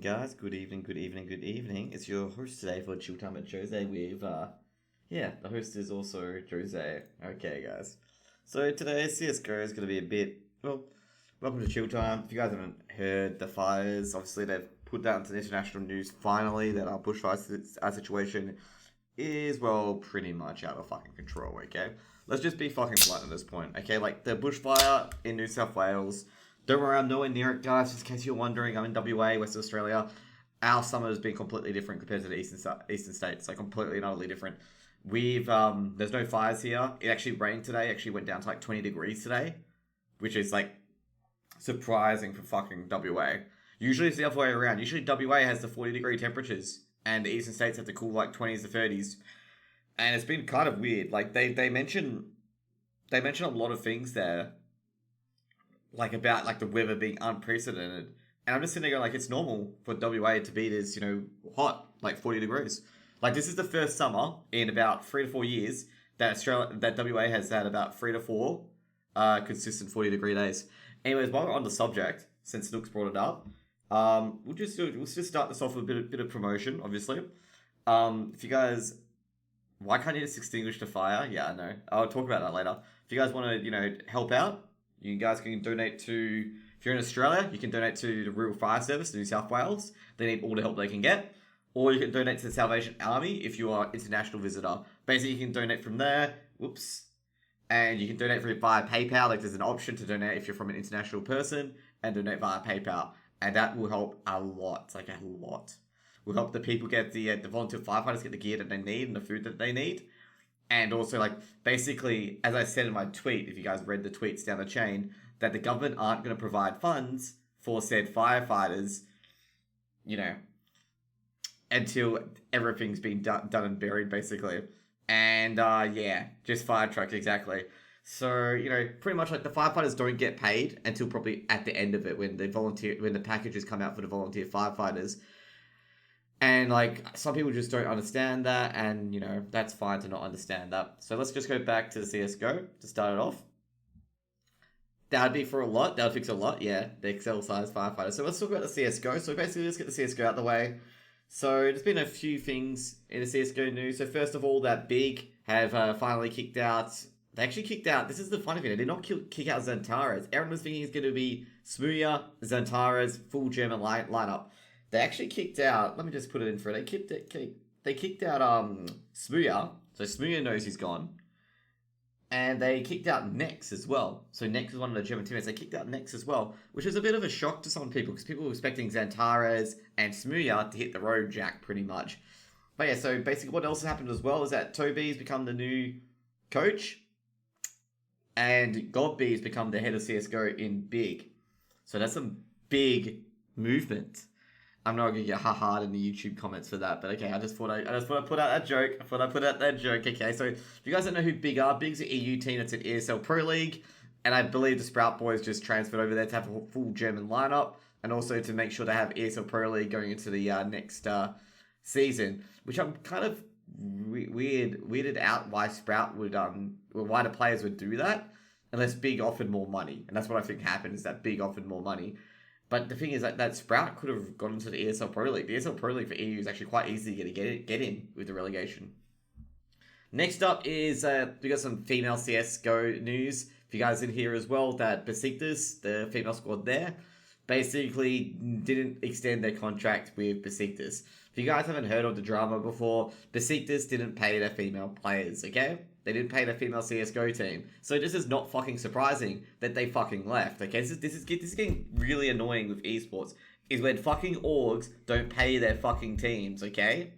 guys. Good evening, good evening, good evening. It's your host today for Chilltime at Jose with, the host is also Jose. Okay, guys. So today, CSGO is going to be a bit, welcome to Chilltime. If you guys haven't heard the fires, obviously they've put that into international news finally that our bushfire situation is, pretty much out of fucking control, okay? Let's just be fucking blunt at this point, okay? Like, the bushfire in New South Wales, don't worry, I'm nowhere near it, guys, just in case you're wondering. I'm in WA, Western Australia. Our summer has been completely different compared to the eastern states, like completely and utterly different. There's no fires here. It actually rained today, actually went down to like 20 degrees today, which is like surprising for fucking WA. Usually it's the other way around. Usually WA has the 40-degree temperatures, and the eastern states have the cool like 20s to 30s. And it's been kind of weird. Like they mention a lot of things there, like about like the weather being unprecedented. And I'm just sitting there going, like, it's normal for WA to be this, hot, like 40 degrees. Like, this is the first summer in about 3 to 4 years that WA has had about 3 to 4 consistent 40-degree days. Anyways, while we're on the subject, since Nook's brought it up, we'll just start this off with a bit of promotion, obviously. If you guys, why can't you just extinguish the fire? Yeah, I know. I'll talk about that later. If you guys want to, help out, you guys can donate to, if you're in Australia, you can donate to the Rural Fire Service, New South Wales. They need all the help they can get. Or you can donate to the Salvation Army if you are an international visitor. Basically, you can donate from there. Whoops. And you can donate via PayPal. Like, there's an option to donate if you're from an international person and donate via PayPal. And that will help a lot. Like, a lot. Will help the people get the volunteer firefighters get the gear that they need and the food that they need. And also, like, basically, as I said in my tweet, if you guys read the tweets down the chain, that the government aren't going to provide funds for said firefighters, until everything's been done and buried, basically. And, just fire trucks, exactly. So, pretty much, like, the firefighters don't get paid until probably at the end of it, when the packages come out for the volunteer firefighters. And, like, some people just don't understand that, and, that's fine to not understand that. So let's just go back to the CSGO to start it off. That would be for a lot. That would fix a lot, yeah. The Excel-sized firefighter. So let's talk about the CSGO. So basically, let's get the CSGO out of the way. So there's been a few things in the CSGO news. So first of all, that Big have finally kicked out. They actually kicked out. This is the funny thing. They did not kick out Xantares. Everyone was thinking it's going to be Smooya, Xantares, full German lineup. They actually kicked out. Let me just put it in for it. They kicked out Smooya. So Smooya knows he's gone. And they kicked out Nex as well. So Nex was one of the German teammates. They kicked out Nex as well, which was a bit of a shock to some people because people were expecting Xantares and Smooya to hit the road jack pretty much. But yeah, so basically what else has happened as well is that Toby's become the new coach and Godby's become the head of CSGO in Big. So that's a big movement. I'm not going to get ha-ha'd in the YouTube comments for that, but okay, I just thought I'd put out that joke. Okay, so if you guys don't know who Big are, Big's an EU team that's in ESL Pro League, and I believe the Sprout Boys just transferred over there to have a full German lineup, and also to make sure they have ESL Pro League going into the next season, which I'm kind of weirded out why Sprout would, why the players would do that, unless Big offered more money, and that's what I think happened, is that Big offered more money. But the thing is that Sprout could have gone into the ESL Pro League. The ESL Pro League for EU is actually quite easy to get in with the relegation. Next up is, we got some female CSGO news. If you guys in here as well, that Besiktas, the female squad there, basically didn't extend their contract with Besiktas. If you guys haven't heard of the drama before, Besiktas didn't pay their female players, okay? They didn't pay their female CSGO team. So this is not fucking surprising that they fucking left, okay? This is getting really annoying with esports, is when fucking orgs don't pay their fucking teams, okay?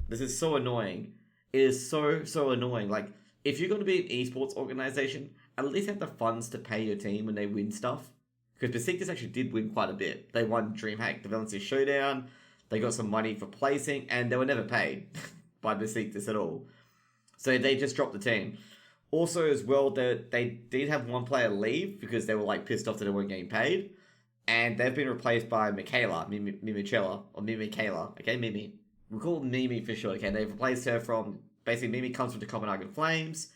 This is so annoying. It is so annoying. Like, if you're going to be an esports organization, at least have the funds to pay your team when they win stuff. Because Besiktas actually did win quite a bit. They won DreamHack, the Valencia Showdown. They got some money for placing, and they were never paid by Besiktas at all. So they just dropped the team. Also, as well, they did have one player leave because they were like pissed off that they weren't getting paid. And they've been replaced by Mimichella, or Mimichella, okay, Mimi. We'll call it Mimi for sure, okay? They've replaced her from, basically Mimi comes from the Copenhagen Flames.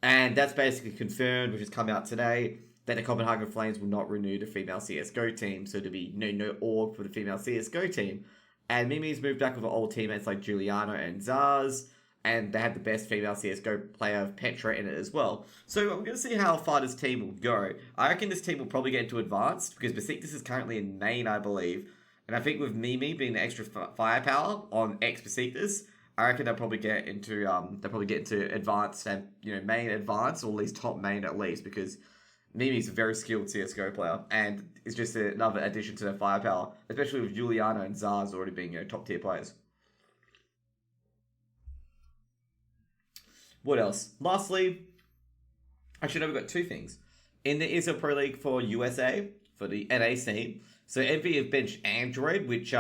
And that's basically confirmed, which has come out today, that the Copenhagen Flames will not renew the female CSGO team, so there'll be no org for the female CSGO team. And Mimi's moved back with old teammates like Giuliano and Zaz, and they had the best female CSGO player of Petra in it as well. So I'm going to see how far this team will go. I reckon this team will probably get into advanced, because Besiktas is currently in main, I believe. And I think with Mimi being the extra firepower on ex Besiktas, I reckon they'll probably get into advanced and main advanced, or at least top main at least, because Mimi's a very skilled CSGO player, and it's just another addition to their firepower, especially with Giuliano and Zaz already being top tier players. What else? Lastly, actually, no, we've got two things. In the ESL Pro League for USA, for the NA scene, so NAVI have benched Android, which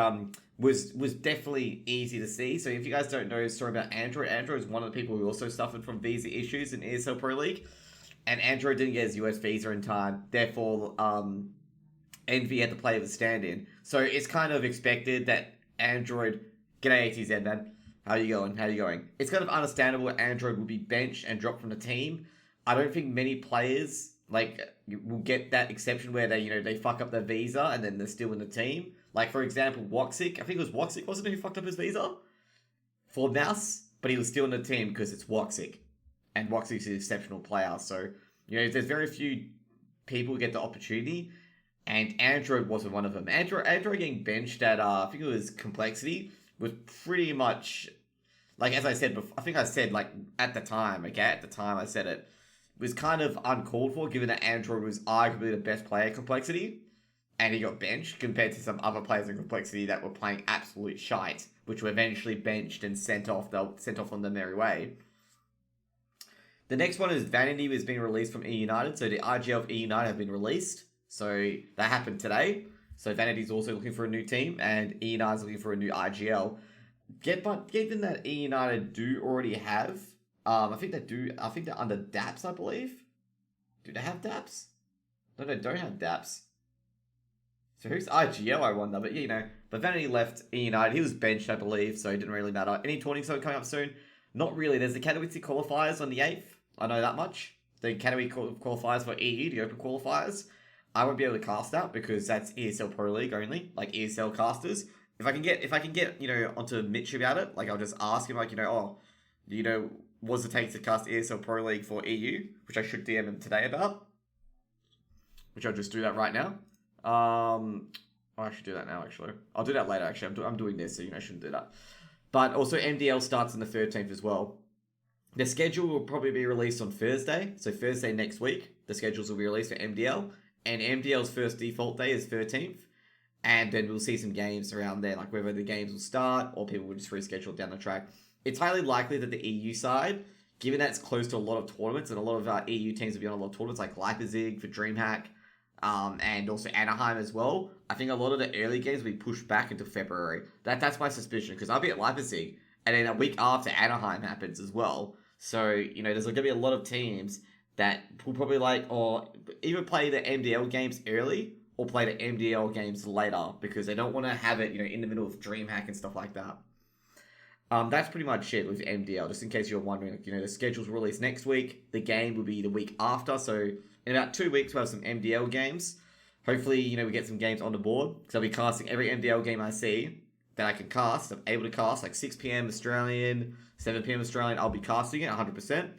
was definitely easy to see. So if you guys don't know the story about Android, Android is one of the people who also suffered from visa issues in ESL Pro League. And Android didn't get his US visa in time. Therefore, NV had to play with stand-in. So it's kind of expected that Android... G'day, ATZ, man. How you going? It's kind of understandable Android will be benched and dropped from the team. I don't think many players will get that exception where they fuck up their visa and then they're still in the team. Like, for example, Woxic. I think it was Woxic, wasn't it, who fucked up his visa? For Mouse, but he was still in the team because it's Woxic. And Woxic's an exceptional player. So, there's very few people who get the opportunity. And Android wasn't one of them. Android getting benched at, I think it was Complexity, was pretty much, as I said before, I think I said, at the time, I said it, was kind of uncalled for, given that Android was arguably the best player at Complexity. And he got benched compared to some other players in Complexity that were playing absolute shite, which were eventually benched and sent off on their merry way. The next one is Vanity was being released from E United. So the IGL of E United have been released. So that happened today. So Vanity's also looking for a new team, and E United's looking for a new IGL. But given that E United do already have, I think they do. I think they're under DAPS, I believe. Do they have DAPS? No, they don't have DAPS. So who's IGL, I wonder. But but Vanity left E United. He was benched, I believe, so it didn't really matter. Any tournaments coming up soon? Not really. There's the Katowice qualifiers on the 8th. I know that much. The Katowice qualifiers for EU, the open qualifiers. I won't be able to cast that because that's ESL Pro League only, ESL casters. If I can get onto Mitch about it, I'll just ask him what does it take to cast ESL Pro League for EU, which I should DM him today about. Which I'll just do that right now. I should do that now, actually. I'll do that later, actually. I'm doing this, so I shouldn't do that. But also MDL starts on the 13th as well. The schedule will probably be released on Thursday. So Thursday next week, the schedules will be released for MDL. And MDL's first default day is 13th. And then we'll see some games around there, whether the games will start or people will just reschedule down the track. It's highly likely that the EU side, given that it's close to a lot of tournaments, and a lot of our EU teams will be on a lot of tournaments, like Leipzig for DreamHack, and also Anaheim as well. I think a lot of the early games will be pushed back into February. That's my suspicion, because I'll be at Leipzig, and then a week after Anaheim happens as well. So, there's going to be a lot of teams that will probably or either play the MDL games early or play the MDL games later, because they don't want to have it, in the middle of DreamHack and stuff like that. That's pretty much it with MDL, just in case you're wondering. The schedule's released next week. The game will be the week after, so in about 2 weeks we'll have some MDL games. Hopefully, we get some games on the board, because I'll be casting every MDL game I see that I can cast. I'm able to cast, 6 p.m. Australian, 7 p.m. Australian. I'll be casting it 100%,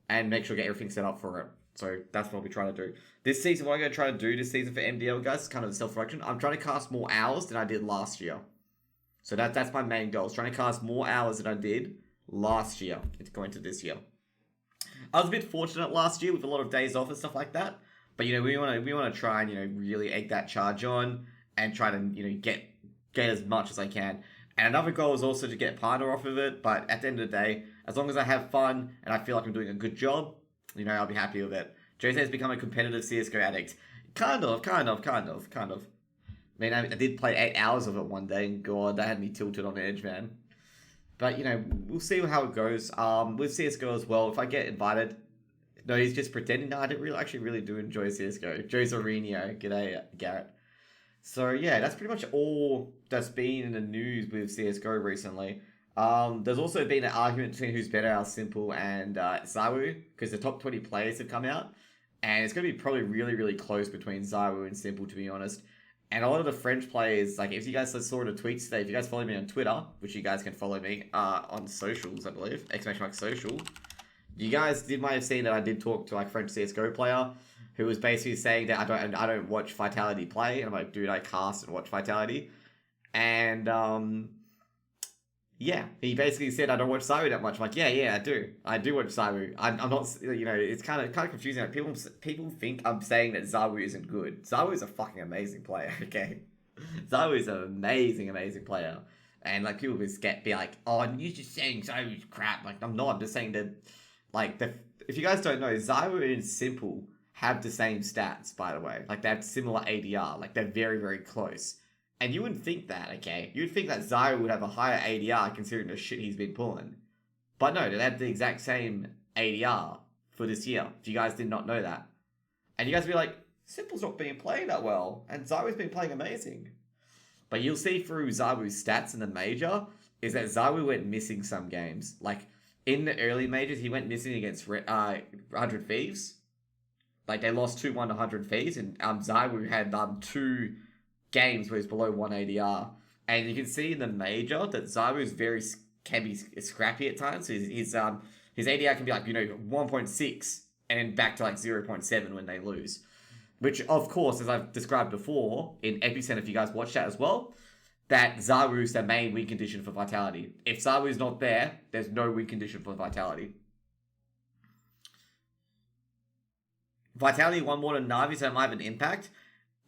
and make sure I get everything set up for it. So that's what I'll be trying to do. This season, what I'm going to try to do this season for MDL, guys, is kind of a self-reflection. I'm trying to cast more hours than I did last year. So that's my main goal, is trying to cast more hours than I did last year going into this year. I was a bit fortunate last year with a lot of days off and stuff like that. But, we want to try and, really egg that charge on and try to, get as much as I can. And another goal is also to get partner off of it. But at the end of the day, as long as I have fun and I feel like I'm doing a good job, I'll be happy with it. Jose has become a competitive CSGO addict. Kind of. I mean, I did play 8 hours of it one day, and God, that had me tilted on edge, man. But, we'll see how it goes. With CSGO as well, if I get invited... No, he's just pretending. No, I really do enjoy CSGO. Joe Zorinio. G'day, Garrett. So, yeah, that's pretty much all that's been in the news with CSGO recently. There's also been an argument between who's better, Al Simple and Sawu, because the top 20 players have come out. And it's going to be probably really, really close between Zawu and Simple, to be honest. And a lot of the French players, like if you guys saw the tweets today, if you guys follow me on Twitter, which you guys can follow me on socials, I believe, !social, you guys might have seen that I did talk to like French CSGO player who was basically saying that I don't watch Vitality play, and I'm like, dude, I cast and watch Vitality, and yeah, he basically said I don't watch Zawu that much. I'm like, yeah, I do watch Zawu. I'm not, it's kind of confusing. Like people think I'm saying that Zawu isn't good. Zawu is a fucking amazing player. Okay, Zawu is an amazing player, and like people just be like, oh, you're just saying Zawu's crap. Like I'm not. I'm just saying that, like if you guys don't know, Zawu and Simple have the same stats, by the way. Like they have similar ADR. Like they're very, very close. And you wouldn't think that, okay? You'd think that Zawu would have a higher ADR considering the shit he's been pulling. But no, they have the exact same ADR for this year, if you guys did not know that. And you guys would be like, Simple's not being playing that well, and Zawu's been playing amazing. But you'll see through Zawu's stats in the major, is that Zawu went missing some games. Like, in the early majors, he went missing against 100 Thieves. Like, they lost 2-1 to 100 Thieves, and Zawu had 2 games where he's below 1 ADR. And you can see in the major that Zawu can be scrappy at times. So his ADR can be like, 1.6 and then back to like 0.7 when they lose. Which, of course, as I've described before in Epicenter, if you guys watched that as well, that Zawu's the main win condition for Vitality. If Zawu's not there, there's no win condition for Vitality. Vitality won more than Navi, so it might have an impact.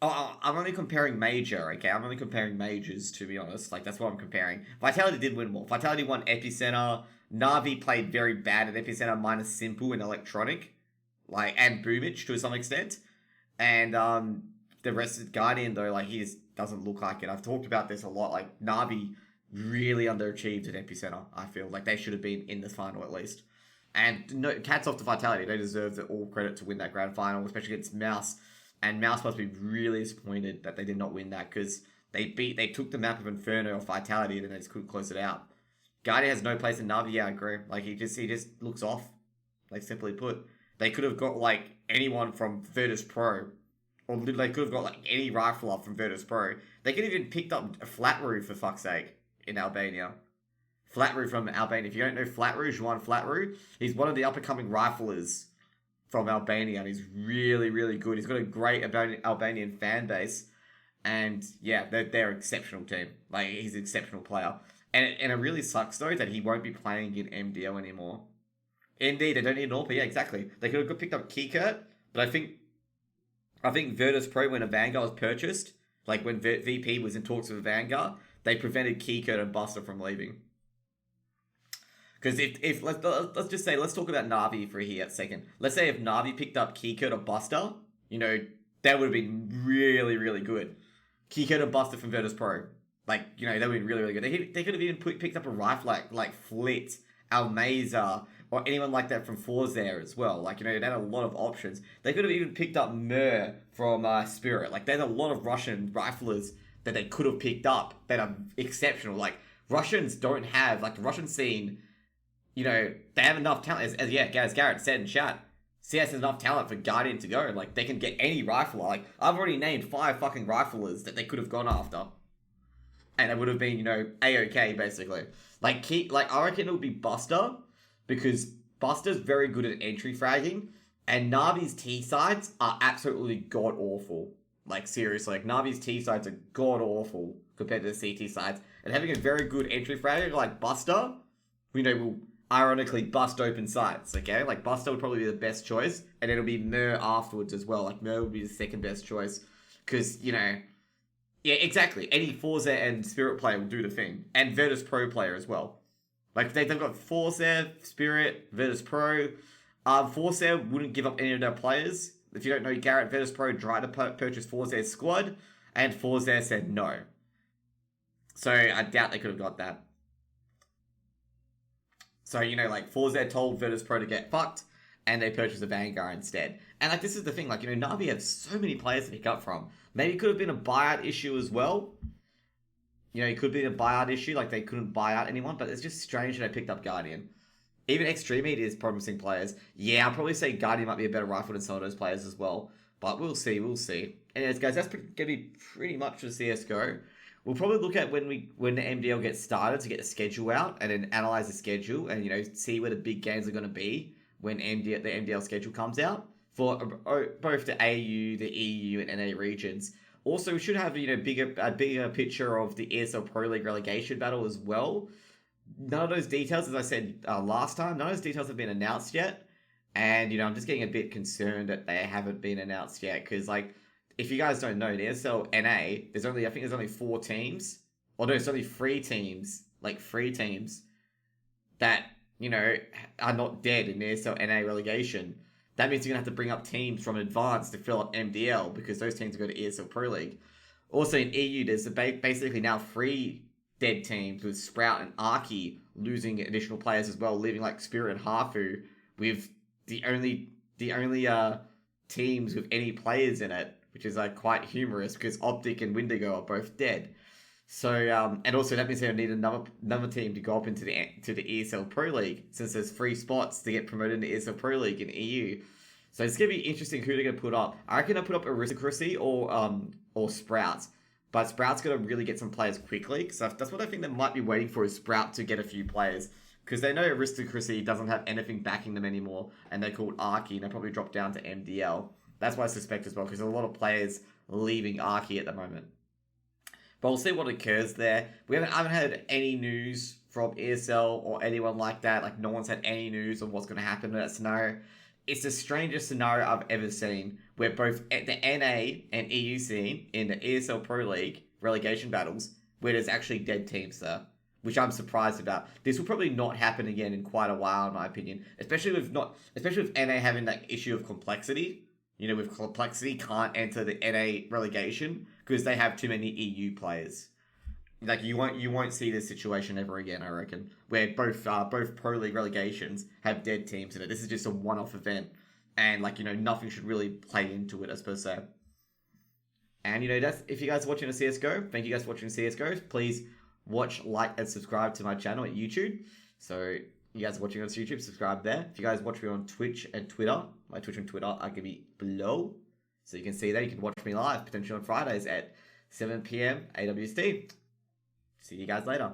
Oh, I'm only comparing major, okay? I'm only comparing majors, to be honest. Like, that's what I'm comparing. Vitality did win more. Vitality won Epicenter. Navi played very bad at Epicenter, minus Simple and Electronic. Like, and Boomich to some extent. And the rest of Guardian, though, like, he just doesn't look like it. I've talked about this a lot. Like, Navi really underachieved at Epicenter, I feel. Like, they should have been in the final at least. And no, cats off to Vitality. They deserve all credit to win that grand final, especially against Mouse. And Mouse must be really disappointed that they did not win that, because they took the map of Inferno off Vitality and then they just couldn't close it out. Guardian has no place in Navi, yeah, I agree. Like, he just looks off. Like, simply put. They could have got, like, anyone from Virtus Pro. Or they could have got, like, any rifler from Virtus Pro. They could have even picked up Flatroo, for fuck's sake, in Albania. Flatroo from Albania. If you don't know Flatroo, Juan Flatroo, he's one of the up-and-coming riflers from Albania, and he's really, really good. He's got a great Albanian fan base, and yeah, they're an exceptional team. Like, he's an exceptional player, and it really sucks though that he won't be playing in MDO anymore. Indeed, they don't need an AWP. Yeah, exactly. They could have picked up Keycurt, but I think Virtus Pro, when a Vanguard was purchased, like when VP was in talks with Vanguard, they prevented Keycurt and Buster from leaving. Because if let's just say, let's talk about Navi for a second. Let's say if Navi picked up Keycurt or Buster, that would have been really, really good. Keycurt or Buster from Virtus Pro. Like, that would have been really, really good. They could have even picked up a rifle like Flit, Almeza, or anyone like that from Forzair as well. Like, they had a lot of options. They could have even picked up Mer from Spirit. Like, there's a lot of Russian riflers that they could have picked up that are exceptional. Like, Russians don't have, like, the Russian scene, they have enough talent. As Garrett said in chat, CS has enough talent for Guardian to go. Like, they can get any rifler. Like, I've already named 5 fucking riflers that they could have gone after. And it would have been, A-OK, basically. Like, I reckon it would be Buster, because Buster's very good at entry fragging, and Navi's T-sides are absolutely god-awful. Like, seriously, like, Navi's T-sides are god-awful compared to the CT sides. And having a very good entry fragger like Buster, will ironically bust open sites, okay? Like, Buster would probably be the best choice, and it'll be Mer afterwards as well. Like, Mer would be the second best choice, because, yeah, exactly. Any Forza and Spirit player will do the thing, and Virtus Pro player as well. Like, they've got Forza, Spirit, Virtus Pro. Forza wouldn't give up any of their players. If you don't know, Garrett, Virtus Pro tried to purchase Forza's squad, and Forza said no. So, I doubt they could have got that. So, like, Forza told Virtus Pro to get fucked, and they purchased a Vanguard instead. And, like, this is the thing, like, Navi have so many players to pick up from. Maybe it could have been a buyout issue as well. It could be a buyout issue, like, they couldn't buy out anyone, but it's just strange that they picked up Guardian. Even Extreme Eat is promising players. Yeah, I'll probably say Guardian might be a better rifle than some of those players as well. But we'll see, we'll see. Anyways, guys, that's going to be pretty much for CSGO. We'll probably look at when the MDL gets started to get the schedule out and then analyze the schedule and, see where the big games are going to be when the MDL schedule comes out for both the AU, the EU, and NA regions. Also, we should have a bigger picture of the ESL Pro League relegation battle as well. None of those details, as I said last time, none of those details have been announced yet. And, I'm just getting a bit concerned that they haven't been announced yet. Because, if you guys don't know, the ESL NA, I think there's only 4 teams. Or no, it's only 3 teams. 3 teams that, are not dead in the ESL NA relegation. That means you're going to have to bring up teams from advanced to fill up MDL because those teams go to ESL Pro League. Also in EU, there's basically now 3 dead teams with Sprout and Arky losing additional players as well, leaving Spirit and Hafu with the only teams with any players in it, which is quite humorous because Optic and Windigo are both dead. So and also that means they need another team to go up into the ESL Pro League since there's 3 spots to get promoted into ESL Pro League in EU. So it's gonna be interesting who they're gonna put up. I reckon they'll put up Aristocracy or Sprouts. But Sprout's going to really get some players quickly. Because that's what I think they might be waiting for, is Sprout to get a few players. Because they know Aristocracy doesn't have anything backing them anymore. And they're called Arky. And they probably drop down to MDL. That's what I suspect as well. Because there's a lot of players leaving Arky at the moment. But we'll see what occurs there. I haven't had any news from ESL or anyone like that. No one's had any news on what's going to happen in that scenario. It's the strangest scenario I've ever seen, where both the NA and EU scene in the ESL Pro League relegation battles, where there's actually dead teams there, which I'm surprised about. This will probably not happen again in quite a while, in my opinion, especially with NA having that issue of complexity. With complexity, can't enter the NA relegation because they have too many EU players. You won't see this situation ever again, I reckon, where both Pro League relegations have dead teams in it. This is just a one-off event, and nothing should really play into it, I suppose so. And that's, if you guys are watching a CSGO, thank you guys for watching CSGO. Please watch, like, and subscribe to my channel at YouTube. So you guys are watching on YouTube, subscribe there. If you guys watch me on Twitch and Twitter, my Twitch and Twitter are going to be below, so you can see that. You can watch me live potentially on Fridays at 7 p.m. AWST. See you guys later.